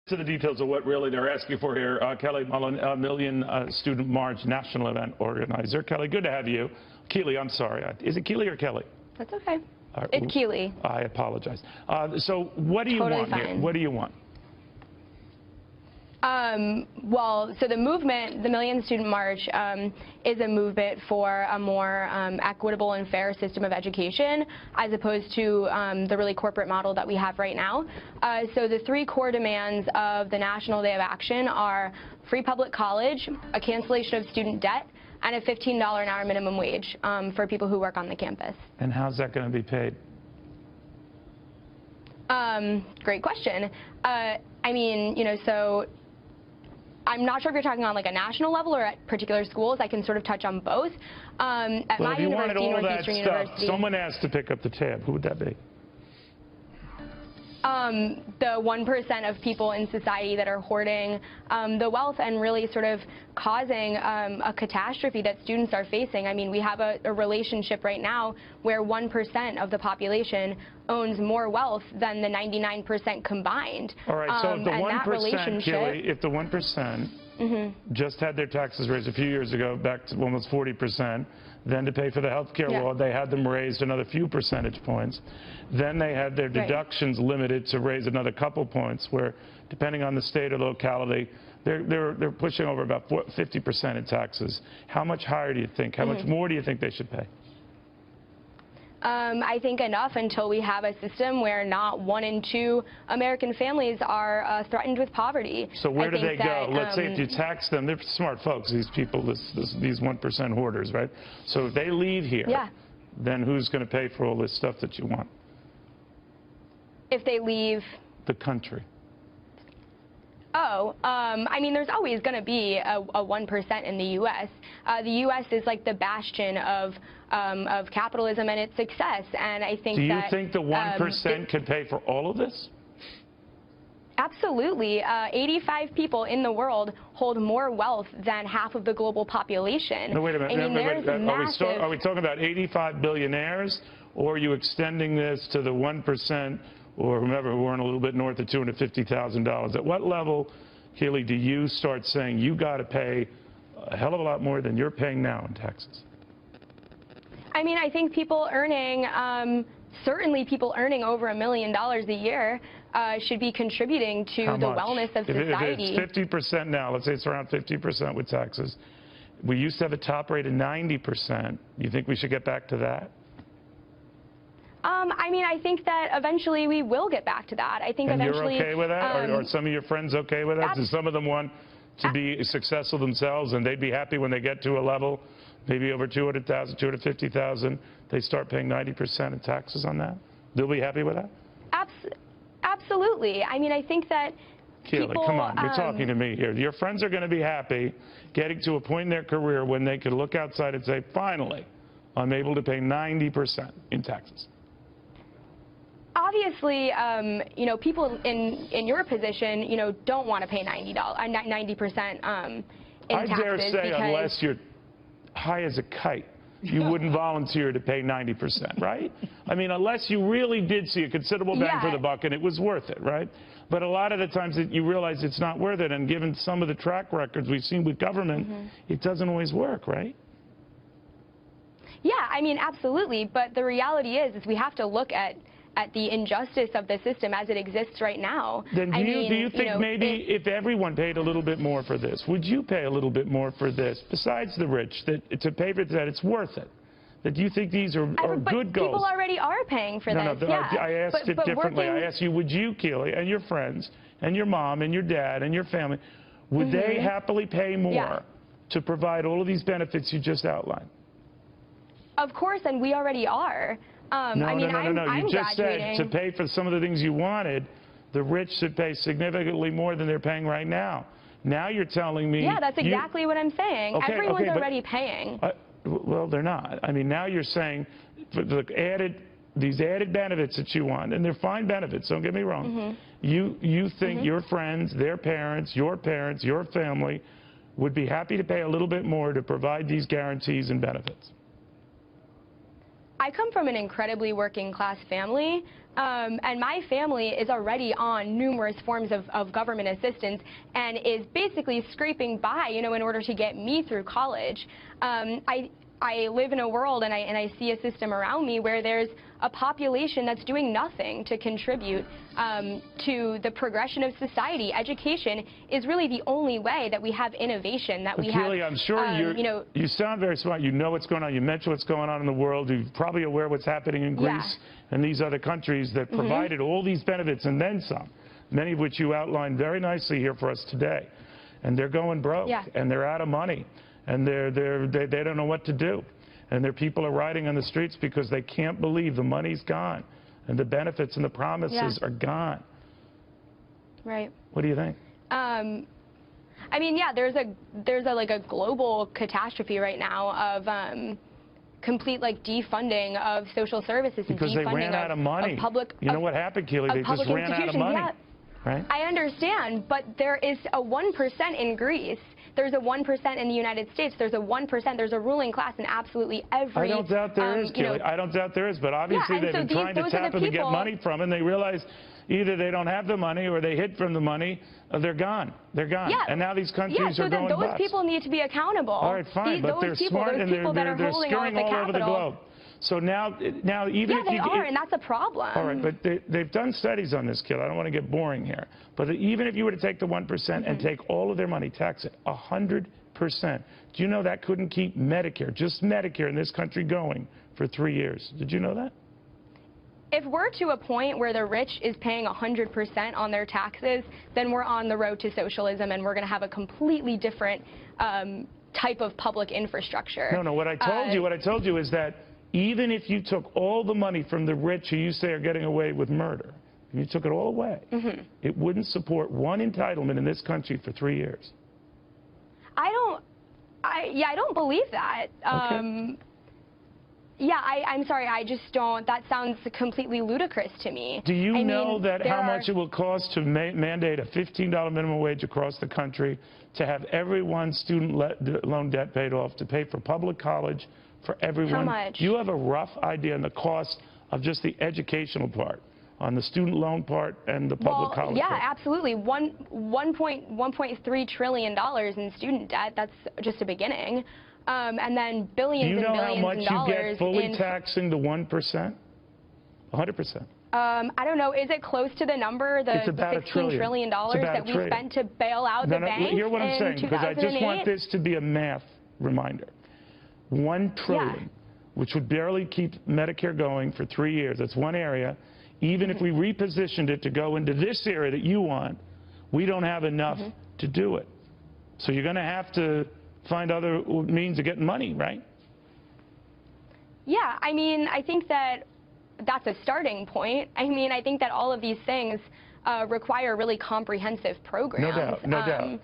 To the details of what really they're asking for here. Kelly Mullen, a Million Student March national event organizer. Kelly, good to have you. Keely, I'm sorry. Is it Keely or Kelly? That's okay. It's Keely. I apologize. So what do you want here? What do you want? Well, so the movement, the Million Student March, is a movement for a more equitable and fair system of education, as opposed to the really corporate model that we have right now. So the three core demands of the National Day of Action are free public college, a cancellation of student debt, and a $15 an hour minimum wage for people who work on the campus. And how's that going to be paid? Great question. I mean, you know, so I'm not sure if you're talking on like a national level or at particular schools. I can sort of touch on both. At well, my if you wanted university, all that Northeastern stuff, University, someone asked to pick up the tab. Who would that be? The 1% of people in society that are hoarding the wealth and really sort of causing a catastrophe that students are facing. I mean, we have a relationship right now where 1% of the population owns more wealth than the 99% combined. All right, so if the 1%, Keely, if the 1% just had their taxes raised a few years ago back to almost 40%, then to pay for the health care law, they had them raised another few percentage points. Then they had their deductions limited to raise another couple points, where depending on the state or locality, they're pushing over about 50% in taxes. How much higher do you think? How much more do you think they should pay? I think enough until we have a system where not 1 in 2 American families are threatened with poverty. So where do they go? Let's say if you tax them, they're smart folks, these people, these 1% hoarders, right? So if they leave here, then who's going to pay for all this stuff that you want? If they leave the country. I mean, there's always going to be a 1% in the U.S. The U.S. is like the bastion of capitalism and its success, and I think Do you think the 1% could pay for all of this? Absolutely. 85 people in the world hold more wealth than half of the global population. No, wait a minute. I mean, are we talking about 85 billionaires, or are you extending this to the 1%? Or whomever who earn a little bit north of $250,000. At what level, Keely, do you start saying you got to pay a hell of a lot more than you're paying now in taxes? I mean, I think people earning, certainly people earning over $1 million a year should be contributing to the wellness of society. If it's 50% now, let's say it's around 50% with taxes. We used to have a top rate of 90%. You think we should get back to that? I mean, I think that eventually we will get back to that. I think eventually. And you're okay with that? Are some of your friends okay with that? Do some of them want to be successful themselves, and they'd be happy when they get to a level, maybe over 200,000, 250,000, they start paying 90% in taxes on that? They'll be happy with that? Absolutely. I mean, I think that Keely, come on, you're talking to me here. Your friends are going to be happy getting to a point in their career when they can look outside and say, finally, I'm able to pay 90% in taxes. Obviously, you know, people in your position, you know, don't want to pay 90% in taxes. I dare say, unless you're high as a kite, you wouldn't volunteer to pay 90%, right? I mean, unless you really did see a considerable bang for the buck and it was worth it, right? But a lot of the times you realize it's not worth it, and given some of the track records we've seen with government, it doesn't always work, right? Yeah, I mean, absolutely. But the reality is we have to look at the injustice of the system as it exists right now. Then do you think maybe if everyone paid a little bit more for this, would you pay a little bit more for this, besides the rich, that to pay for that it's worth it? That you think these are good goals? People already are paying for this. No, I asked it differently. I asked you, would you, Keely, and your friends, and your mom, and your dad, and your family, would they happily pay more to provide all of these benefits you just outlined? Of course, and we already are. No. You just said to pay for some of the things you wanted, the rich should pay significantly more than they're paying right now. Now you're telling me... Yeah, that's exactly what I'm saying. Okay, everyone's already paying. Well, they're not. I mean, now you're saying for these added benefits that you want, and they're fine benefits, don't get me wrong. You think your friends, their parents, your family would be happy to pay a little bit more to provide these guarantees and benefits. I come from an incredibly working class family, And my family is already on numerous forms of government assistance and is basically scraping by, you know, in order to get me through college. I live in a world and I see a system around me where there's a population that's doing nothing to contribute to the progression of society. Education is really the only way that we have innovation, that we have, Keely, I'm sure you know. You sound very smart. You know what's going on. You mentioned what's going on in the world. You're probably aware of what's happening in Greece and these other countries that provided all these benefits and then some, many of which you outlined very nicely here for us today. And they're going broke and they're out of money. And they don't know what to do. And their people are rioting on the streets because they can't believe the money's gone and the benefits and the promises are gone. Right. What do you think? I mean, yeah, there's like a global catastrophe right now of complete like defunding of social services and because defunding they ran out of money. Of public. You know what happened, Keely? They just ran out of money. Yeah. Right? I understand, but there is a 1% in Greece. There's a 1% in the United States. There's a 1%. There's a ruling class in absolutely every. I don't doubt there is, Keely. I don't doubt there is, but obviously they've been trying to tap them to get money from, and they realize either they don't have the money or they hid from the money. They're gone. They're gone. Yeah. And now these countries are going bust. Those people need to be accountable. All right, fine, but they're smart and they're scurrying all over the globe. So now even if they are, and that's a problem. All right, but they've done studies on this, Keely. I don't want to get boring here. But even if you were to take the 1% and take all of their money, tax it 100%, do you know that couldn't keep Medicare, just Medicare in this country going for 3 years? Did you know that? If we're to a point where the rich is paying 100% on their taxes, then we're on the road to socialism, and we're going to have a completely different type of public infrastructure. No, what I told you is that even if you took all the money from the rich who you say are getting away with murder, and you took it all away, it wouldn't support one entitlement in this country for 3 years. I don't believe that. Okay. I'm sorry, I just don't. That sounds completely ludicrous to me. Do you know that how much it will cost to mandate a $15 minimum wage across the country, to have everyone's student loan debt paid off, to pay for public college for everyone? How much? You have a rough idea on the cost of just the educational part, on the student loan part and the public college part? Absolutely. $1.3 trillion in student debt. That's just a beginning. And then billions and billions of dollars. Do you know how much you get fully taxing the 1%? 100%. I don't know. Is it close to the number, the $16 trillion that we spent to bail out the banks? Hear what I'm saying, because I just want this to be a math reminder. $1 trillion, which would barely keep Medicare going for 3 years. That's one area. Even if we repositioned it to go into this area that you want, we don't have enough to do it. So you're going to have to find other means of getting money, right? Yeah, I mean, I think that that's a starting point. I mean, I think that all of these things require really comprehensive programs. No doubt, no doubt.